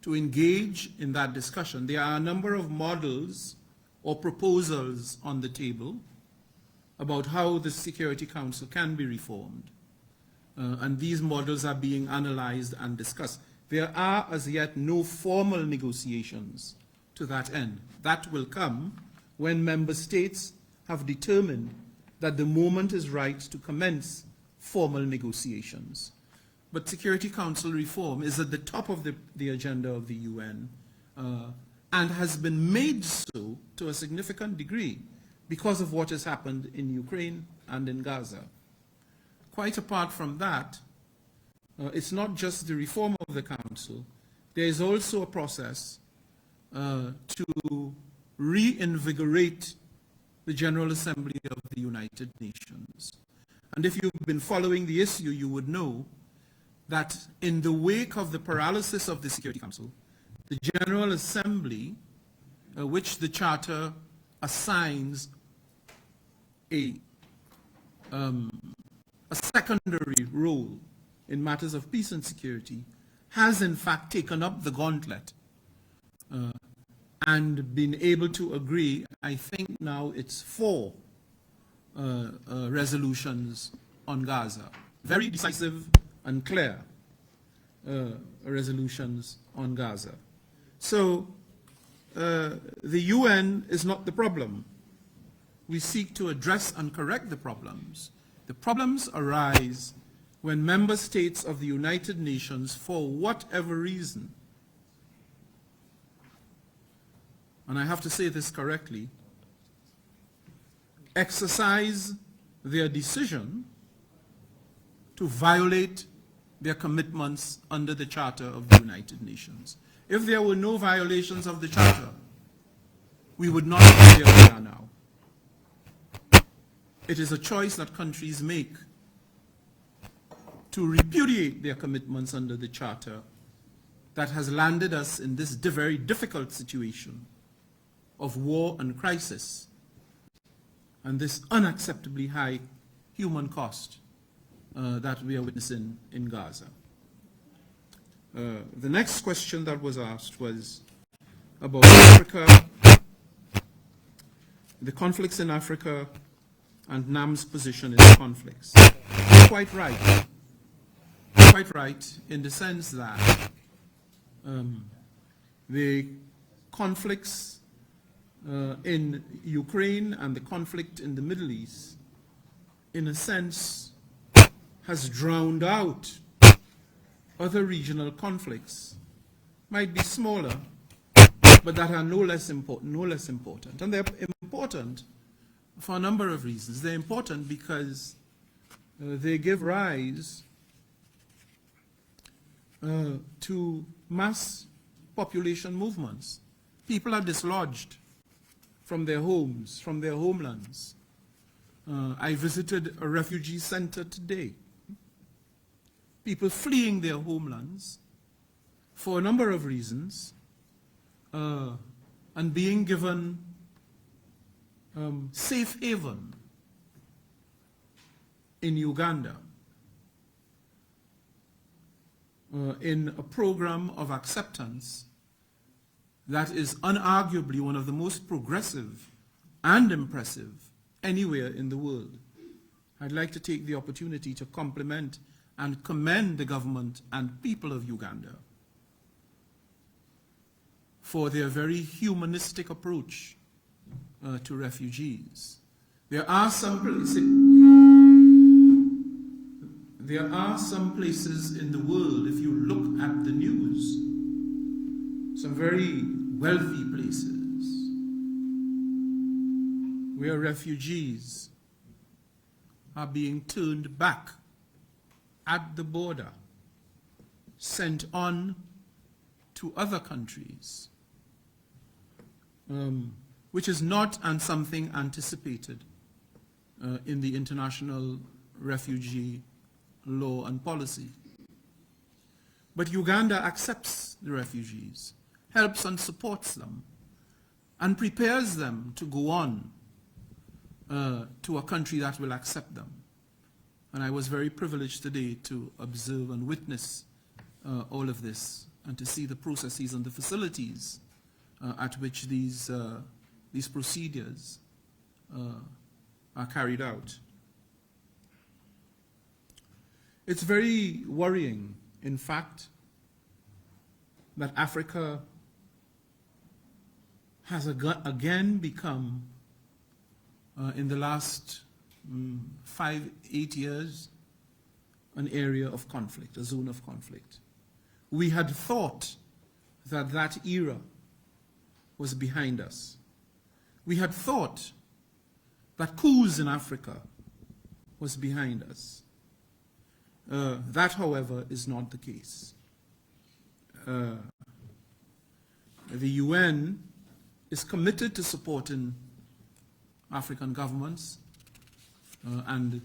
to engage in that discussion. There are a number of models or proposals on the table about how the Security Council can be reformed. And these models are being analyzed and discussed. There are as yet no formal negotiations to that end. That will come when member states have determined that the moment is right to commence formal negotiations. But Security Council reform is at the top of the agenda of the UN and has been made so to a significant degree because of what has happened in Ukraine and in Gaza. Quite apart from that, it's not just the reform of the Council. There is also a process to reinvigorate the General Assembly of the United Nations. And if you've been following the issue, you would know that in the wake of the paralysis of the Security Council, the General Assembly, which the Charter assigns a secondary role in matters of peace and security, has in fact taken up the gauntlet and been able to agree, I think now it's 4 resolutions on Gaza. Very decisive and clear resolutions on Gaza. So the UN is not the problem. We seek to address and correct the problems. The problems arise when member states of the United Nations, for whatever reason, and I have to say this correctly, exercise their decision to violate their commitments under the Charter of the United Nations. If there were no violations of the Charter, we would not be where we are now. It is a choice that countries make to repudiate their commitments under the Charter that has landed us in this very difficult situation of war and crisis and this unacceptably high human cost that we are witnessing in Gaza. The next question that was asked was about Africa, the conflicts in Africa, and NAM's position in the conflicts. Quite right. Quite right in the sense that the conflicts in Ukraine and the conflict in the Middle East, in a sense, has drowned out other regional conflicts. Might be smaller, but that are no less important. And they're important for a number of reasons. They're important because they give rise to mass population movements. People are dislodged from their homes, from their homelands. I visited a refugee center today. People fleeing their homelands for a number of reasons and being given safe haven in Uganda in a program of acceptance that is unarguably one of the most progressive and impressive anywhere in the world. I'd like to take the opportunity to compliment and commend the government and people of Uganda for their very humanistic approach to refugees. There are some places in the world, if you look at the news, some very wealthy places where refugees are being turned back at the border, sent on to other countries, which is not something anticipated in the international refugee law and policy. But Uganda accepts the refugees, helps and supports them, and prepares them to go on to a country that will accept them. And I was very privileged today to observe and witness all of this and to see the processes and the facilities at which these procedures are carried out. It's very worrying, in fact, that Africa has again become, in the last 5-8 years, an area of conflict, a zone of conflict. We had thought that that era was behind us. We had thought that coups in Africa was behind us. That, however, is not the case. The UN is committed to supporting African governments and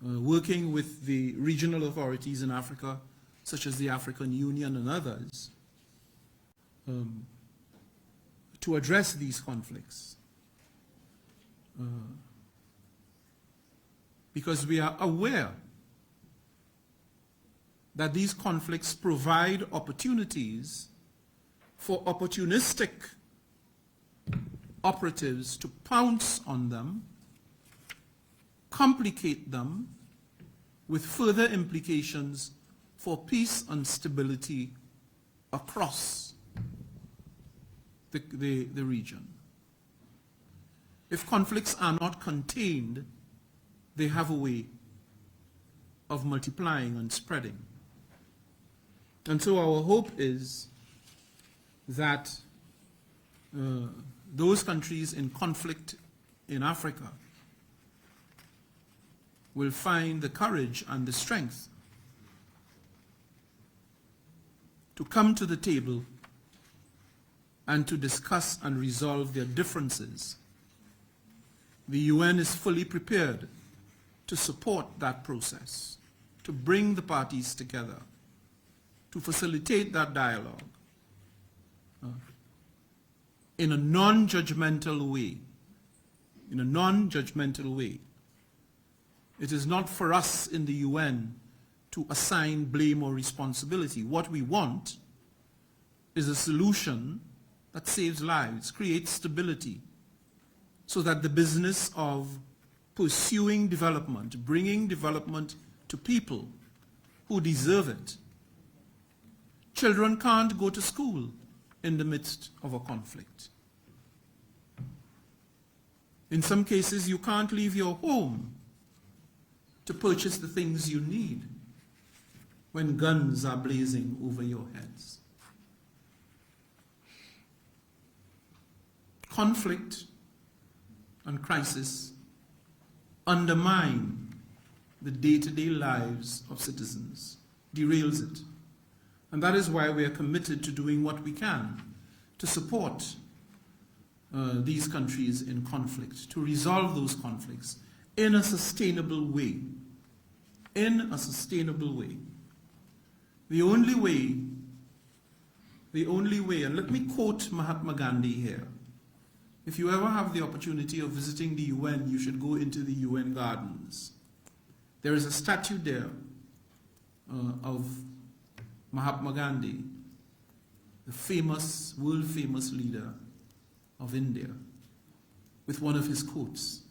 working with the regional authorities in Africa, such as the African Union and others, to address these conflicts. Because we are aware that these conflicts provide opportunities for opportunistic operatives to pounce on them, complicate them, with further implications for peace and stability across the region. If conflicts are not contained, they have a way of multiplying and spreading. And so our hope is that those countries in conflict in Africa will find the courage and the strength to come to the table and to discuss and resolve their differences. The UN is fully prepared to support that process, to bring the parties together, to facilitate that dialogue in a non-judgmental way. In a non-judgmental way. It is not for us in the UN to assign blame or responsibility. What we want is a solution that saves lives, creates stability, so that the business of pursuing development, bringing development to people who deserve it. Children can't go to school in the midst of a conflict. In some cases, you can't leave your home to purchase the things you need when guns are blazing over your heads. Conflict and crisis undermine the day-to-day lives of citizens, derails it. And that is why we are committed to doing what we can to support these countries in conflict, to resolve those conflicts in a sustainable way. In a sustainable way. The only way, and let me quote Mahatma Gandhi here. If you ever have the opportunity of visiting the UN, you should go into the UN gardens. There is a statue there of Mahatma Gandhi, the famous, world-famous leader of India, with one of his quotes.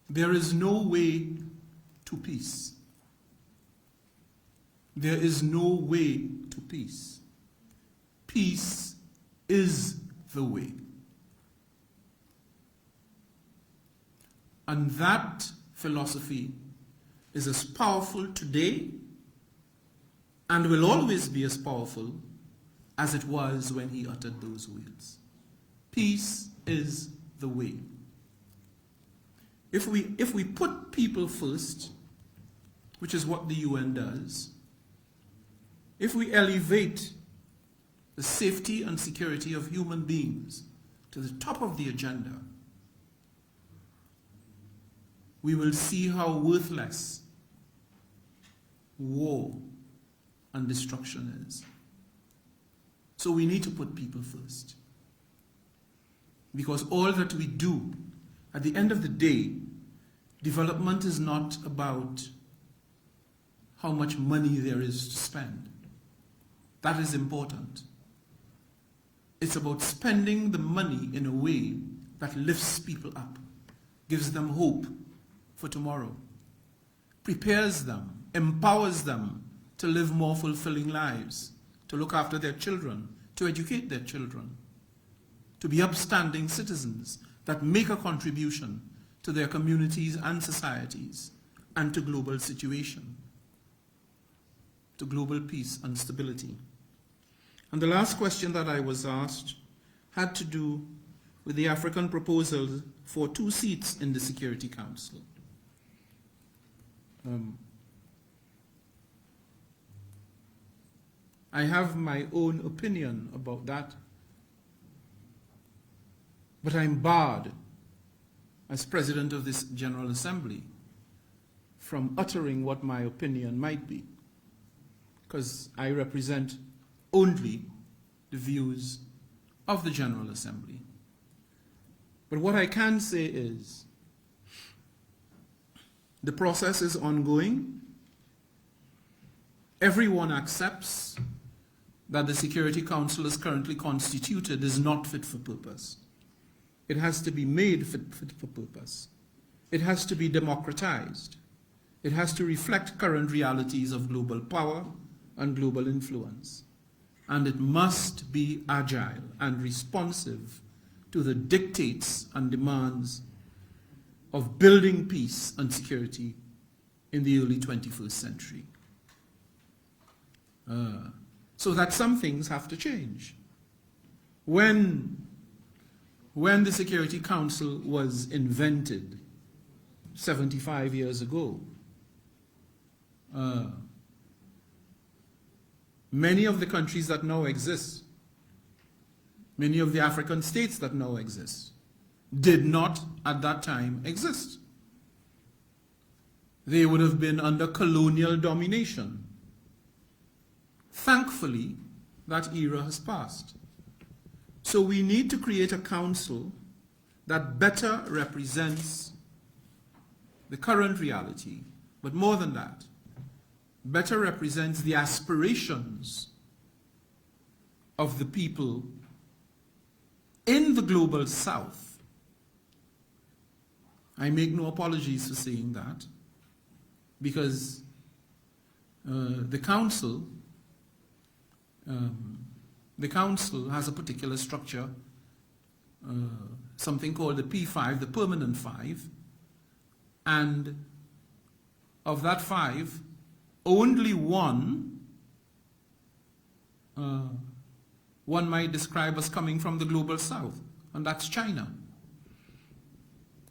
There is no way to peace. There is no way to peace. Peace is the way. And that philosophy is as powerful today and will always be as powerful as it was when he uttered those words. Peace is the way. If we put people first, which is what the UN does, if we elevate the safety and security of human beings to the top of the agenda, we will see how worthless war and destruction is. So we need to put people first. Because all that we do, at the end of the day, development is not about how much money there is to spend. That is important. It's about spending the money in a way that lifts people up, gives them hope for tomorrow, prepares them, empowers them to live more fulfilling lives, to look after their children, to educate their children, to be upstanding citizens that make a contribution to their communities and societies and to global situation, to global peace and stability. And the last question that I was asked had to do with the African proposal for 2 seats in the Security Council. I have my own opinion about that, but I'm barred as President of this General Assembly from uttering what my opinion might be, because I represent only the views of the General Assembly. But what I can say is the process is ongoing. Everyone accepts that the Security Council as currently constituted is not fit for purpose. It has to be made fit for purpose. It has to be democratized. It has to reflect current realities of global power and global influence. And it must be agile and responsive to the dictates and demands of building peace and security in the early 21st century. So that some things have to change. When the Security Council was invented 75 years ago, many of the countries that now exist, many of the African states that now exist, did not at that time exist. They would have been under colonial domination. Thankfully, that era has passed. So we need to create a council that better represents the current reality, but more than that, better represents the aspirations of the people in the global south. I make no apologies for saying that, because the council has a particular structure, something called the P5, the permanent 5, and of that 5, only one might describe as coming from the global south, and that's China.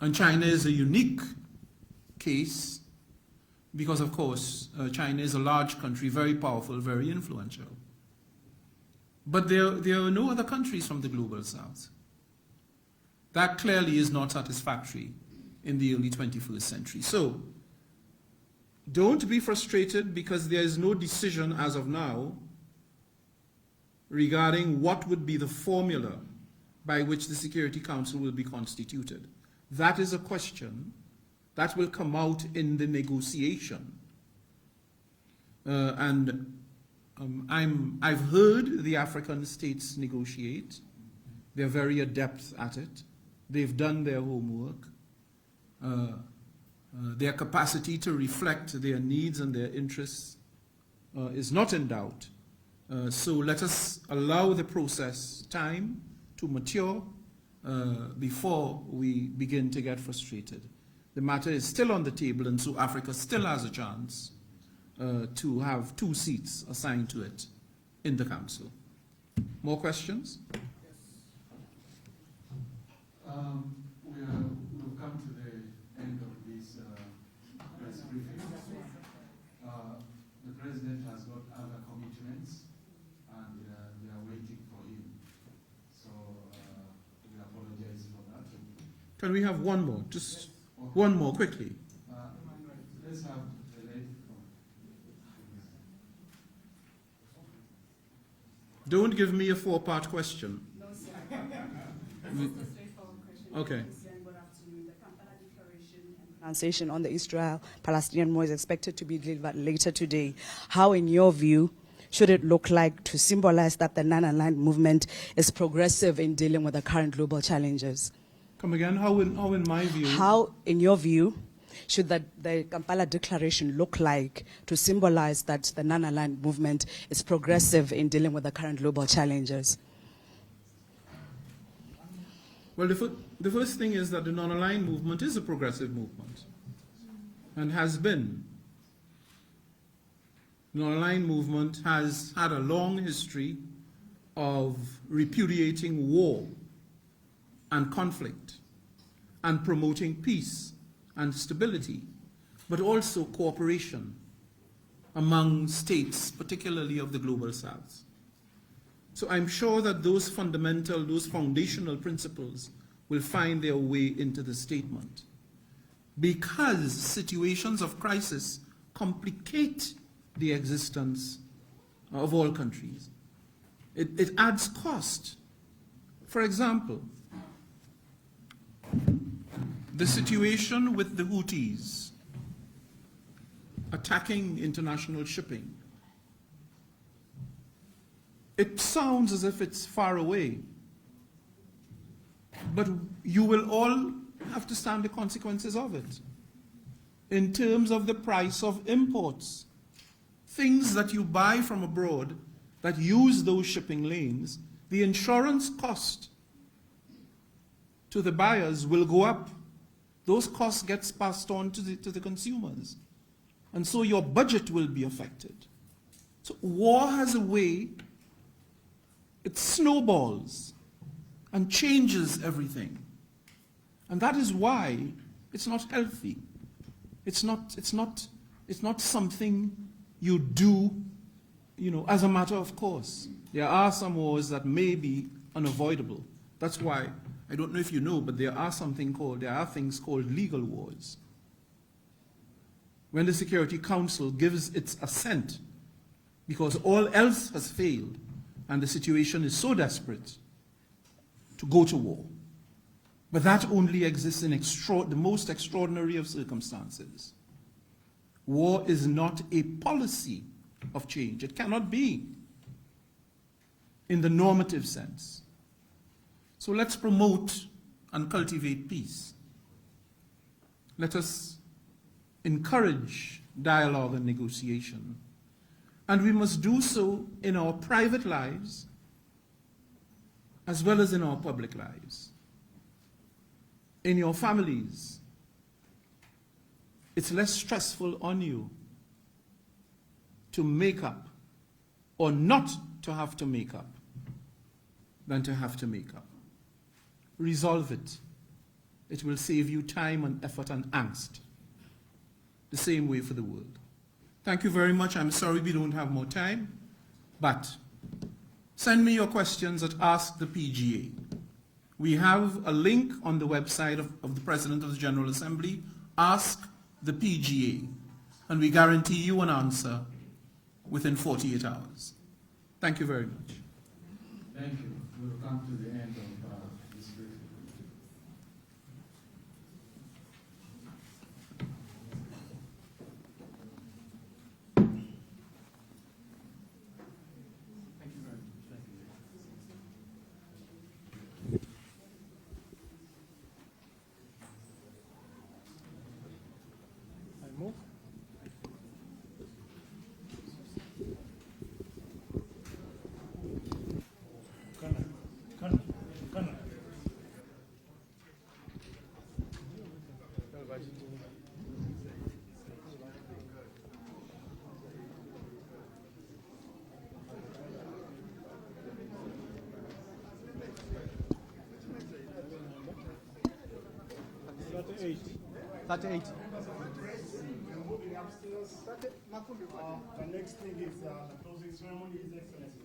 And China is a unique case because, of course, China is a large country, very powerful, very influential. But there are no other countries from the global south. That clearly is not satisfactory in the early 21st century. So, don't be frustrated because there is no decision as of now regarding what would be the formula by which the Security Council will be constituted. That is a question that will come out in the negotiation. I've heard the African states negotiate. They're very adept at it. They've done their homework. Their capacity to reflect their needs and their interests is not in doubt. So let us allow the process time to mature before we begin to get frustrated. The matter is still on the table, and so Africa still has a chance to have 2 seats assigned to it in the Council. More questions? Yes. We've come to the end of this press briefing. The President has got other commitments, and they are waiting for him. So we apologize for that. Can we have one more? Just one more, quickly. Let's have the lady. Don't give me a 4-part question. No, sir. Just a straightforward question. Okay. Good afternoon. The Kampala Declaration and pronunciation on the Israel-Palestinian war is expected to be delivered later today. How, in your view, should it look like to symbolize that the non-aligned movement is progressive in dealing with the current global challenges? Come again, how in my view? How, in your view, should the Kampala Declaration look like to symbolize that the non-aligned movement is progressive in dealing with the current global challenges? Well, the first thing is that the non-aligned movement is a progressive movement and has been. The non-aligned movement has had a long history of repudiating war and conflict and promoting peace and stability, but also cooperation among states, particularly of the global south. So I'm sure that those foundational principles will find their way into the statement, because situations of crisis complicate the existence of all countries. It adds cost. For example, the situation with the Houthis attacking international shipping. It sounds as if it's far away, but you will all have to stand the consequences of it. In terms of the price of imports, things that you buy from abroad that use those shipping lanes, the insurance cost to the buyers will go up. Those costs get passed on to the consumers. And so your budget will be affected. So war has a way, it snowballs and changes everything. And that is why it's not healthy. It's not something you do, as a matter of course. There are some wars that may be unavoidable. That's why, I don't know if you know, but there are things called legal wars. When the Security Council gives its assent, because all else has failed, and the situation is so desperate to go to war. But that only exists in the most extraordinary of circumstances. War is not a policy of change. It cannot be in the normative sense. So let's promote and cultivate peace. Let us encourage dialogue and negotiation. And we must do so in our private lives as well as in our public lives. In your families, it's less stressful on you to make up or not to have to make up than to have to make up. Resolve it. It will save you time and effort and angst. The same way for the world. Thank you very much. I'm sorry we don't have more time, but send me your questions at Ask the PGA. We have a link on the website of the President of the General Assembly, Ask the PGA, and we guarantee you an answer within 48 hours. Thank you very much. Thank you. We'll come to the end of this briefing. Thank you very much. Thank you. I move. Thirty-eight. The next thing is the closing ceremony, His Excellency.